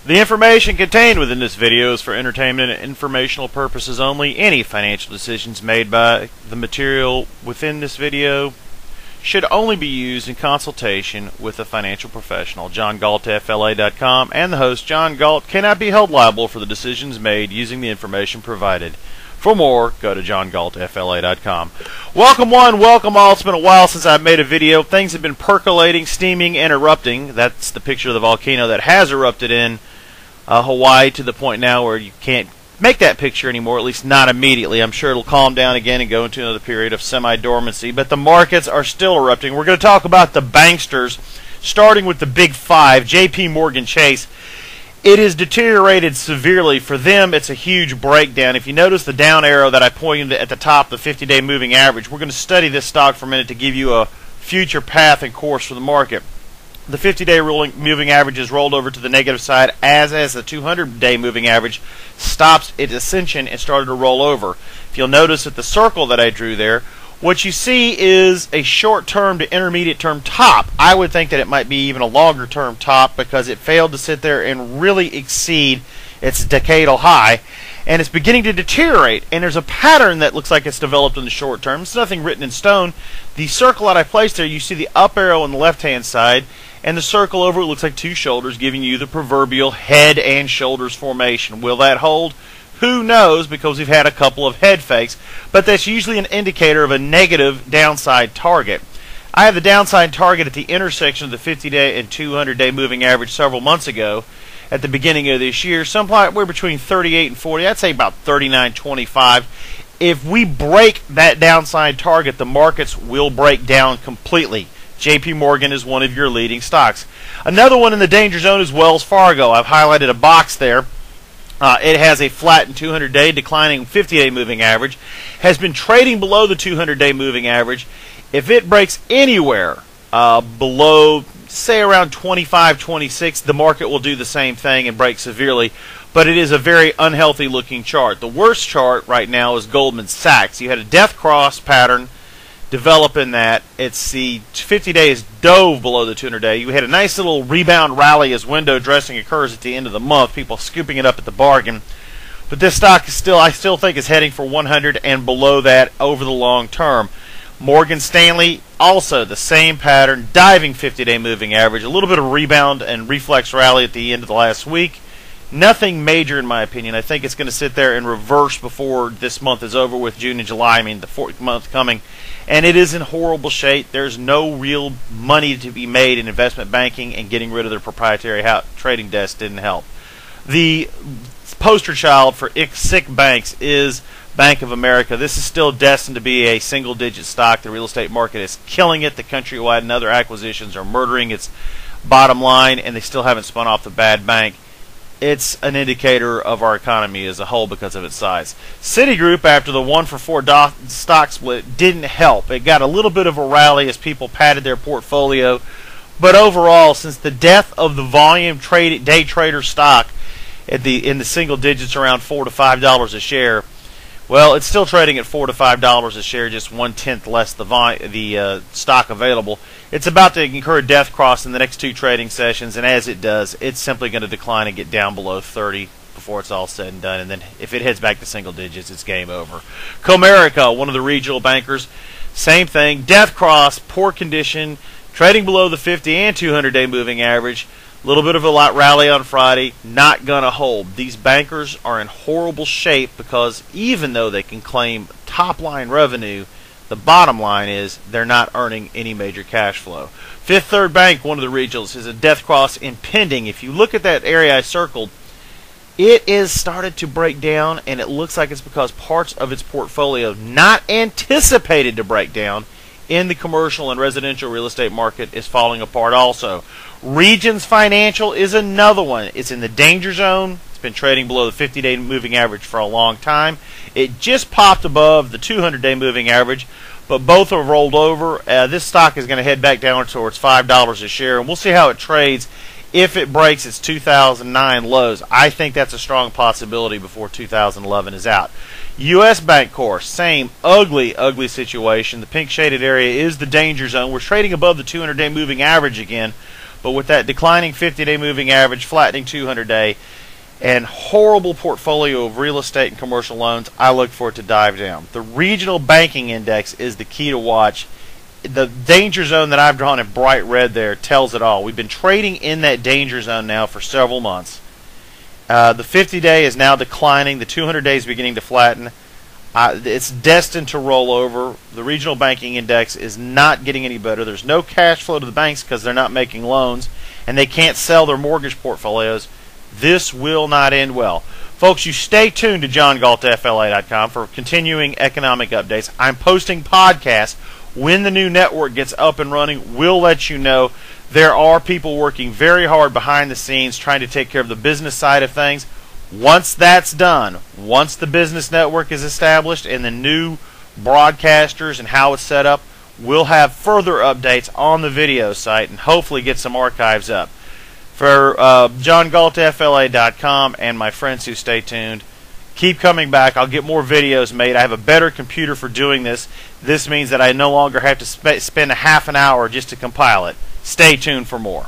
The information contained within this video is for entertainment and informational purposes only. Any financial decisions made by the material within this video should only be used in consultation with a financial professional. John Galt, FLA.com, and the host, John Galt, cannot be held liable for the decisions made using the information provided. For more, go to johngaltfla.com. Welcome one, welcome all. It's been a while since I've made a video. Things have been percolating, steaming, and erupting. That's the picture of the volcano that has erupted in Hawaii, to the point now where you can't make that picture anymore, at least not immediately. I'm sure it'll calm down again and go into another period of semi-dormancy, but the markets are still erupting. We're going to talk about the banksters, starting with the big five. JP Morgan Chase. It has deteriorated severely. For them, it's a huge breakdown. If you notice the down arrow that I pointed at the top, the 50-day moving average, we're going to study this stock for a minute to give you a future path and course for the market. The 50-day moving average is rolled over to the negative side as the 200-day moving average stops its ascension and started to roll over. If you'll notice at the circle that I drew there, what you see is a short-term to intermediate-term top. I would think that it might be even a longer-term top because it failed to sit there and really exceed its decadal high, and it's beginning to deteriorate, and there's a pattern that looks like it's developed in the short term. It's nothing written in stone. The circle that I placed there, you see the up arrow on the left-hand side, and the circle over it looks like two shoulders, giving you the proverbial head and shoulders formation. Will that hold? Who knows, because we've had a couple of head fakes, but that's usually an indicator of a negative downside target. I have the downside target at the intersection of the 50-day and 200-day moving average several months ago at the beginning of this year. Somewhere between 38 and 40. I'd say about 39.25. If we break that downside target, the markets will break down completely. JP Morgan is one of your leading stocks. Another one in the danger zone is Wells Fargo. I've highlighted a box there. It has a flat and 200-day declining 50-day moving average. Has been trading below the 200-day moving average. If it breaks anywhere below, say around 25, 26, the market will do the same thing and break severely. But it is a very unhealthy looking chart. The worst chart right now is Goldman Sachs. You had a death cross pattern develop in that. It's the 50 days dove below the 200-day. You had a nice little rebound rally as window dressing occurs at the end of the month, people scooping it up at the bargain. But this stock is still, I still think, is heading for 100 and below that over the long term. Morgan Stanley, also the same pattern, diving 50-day moving average, a little bit of rebound and reflex rally at the end of the last week. Nothing major in my opinion. I think it's going to sit there and reverse before this month is over with, June and July. I mean, the fourth month coming. And it is in horrible shape. There's no real money to be made in investment banking, and getting rid of their proprietary trading desk didn't help. The poster child for sick banks is Bank of America. This is still destined to be a single-digit stock. The real estate market is killing it. The Countrywide and other acquisitions are murdering its bottom line, and they still haven't spun off the bad bank. It's an indicator of our economy as a whole because of its size. Citigroup, after the 1-for-4 stock split, didn't help. It got a little bit of a rally as people padded their portfolio, but overall, since the death of the volume day trader stock in the single digits, around $4 to $5 a share, well, it's still trading at $4 to $5 a share, just 1/10 less the stock available. It's about to incur a death cross in the next two trading sessions, and as it does, it's simply going to decline and get down below 30 before it's all said and done. And then if it heads back to single digits, it's game over. Comerica, one of the regional bankers, same thing. Death cross, poor condition, trading below the 50 and 200-day moving average. A little bit of a rally on Friday, not going to hold. These bankers are in horrible shape because even though they can claim top-line revenue, the bottom line is they're not earning any major cash flow. Fifth Third Bank, one of the regionals, is a death cross impending. If you look at that area I circled, it is started to break down, and it looks like it's because parts of its portfolio not anticipated to break down in the commercial and residential real estate market is falling apart also. Regions Financial is another one. It's in the danger zone. It's been trading below the 50-day moving average for a long time. It just popped above the 200-day moving average, but both have rolled over. This stock is going to head back down towards $5 a share, and we'll see how it trades if it breaks its 2009 lows. I think that's a strong possibility before 2011 is out. U.S. Bank course, same ugly situation. The pink shaded area is the danger zone. We're trading above the 200-day moving average again, But with that declining 50-day moving average, flattening 200-day, and horrible portfolio of real estate and commercial loans, I look for it to dive down. The regional banking index is the key to watch. The danger zone that I've drawn in bright red there tells it all. We've been trading in that danger zone now for several months. The 50-day is now declining. The 200-day is beginning to flatten. It's destined to roll over. The regional banking index is not getting any better. There's no cash flow to the banks because they're not making loans, and they can't sell their mortgage portfolios. This will not end well. Folks, you stay tuned to JohnGaltFLA.com for continuing economic updates. I'm posting podcasts. When the new network gets up and running, we'll let you know. There are people working very hard behind the scenes trying to take care of the business side of things. Once that's done, once the business network is established and the new broadcasters and how it's set up, we'll have further updates on the video site and hopefully get some archives up. For JohnGaltFLA.com and my friends who stay tuned, keep coming back. I'll get more videos made. I have a better computer for doing this. This means that I no longer have to spend a half an hour just to compile it. Stay tuned for more.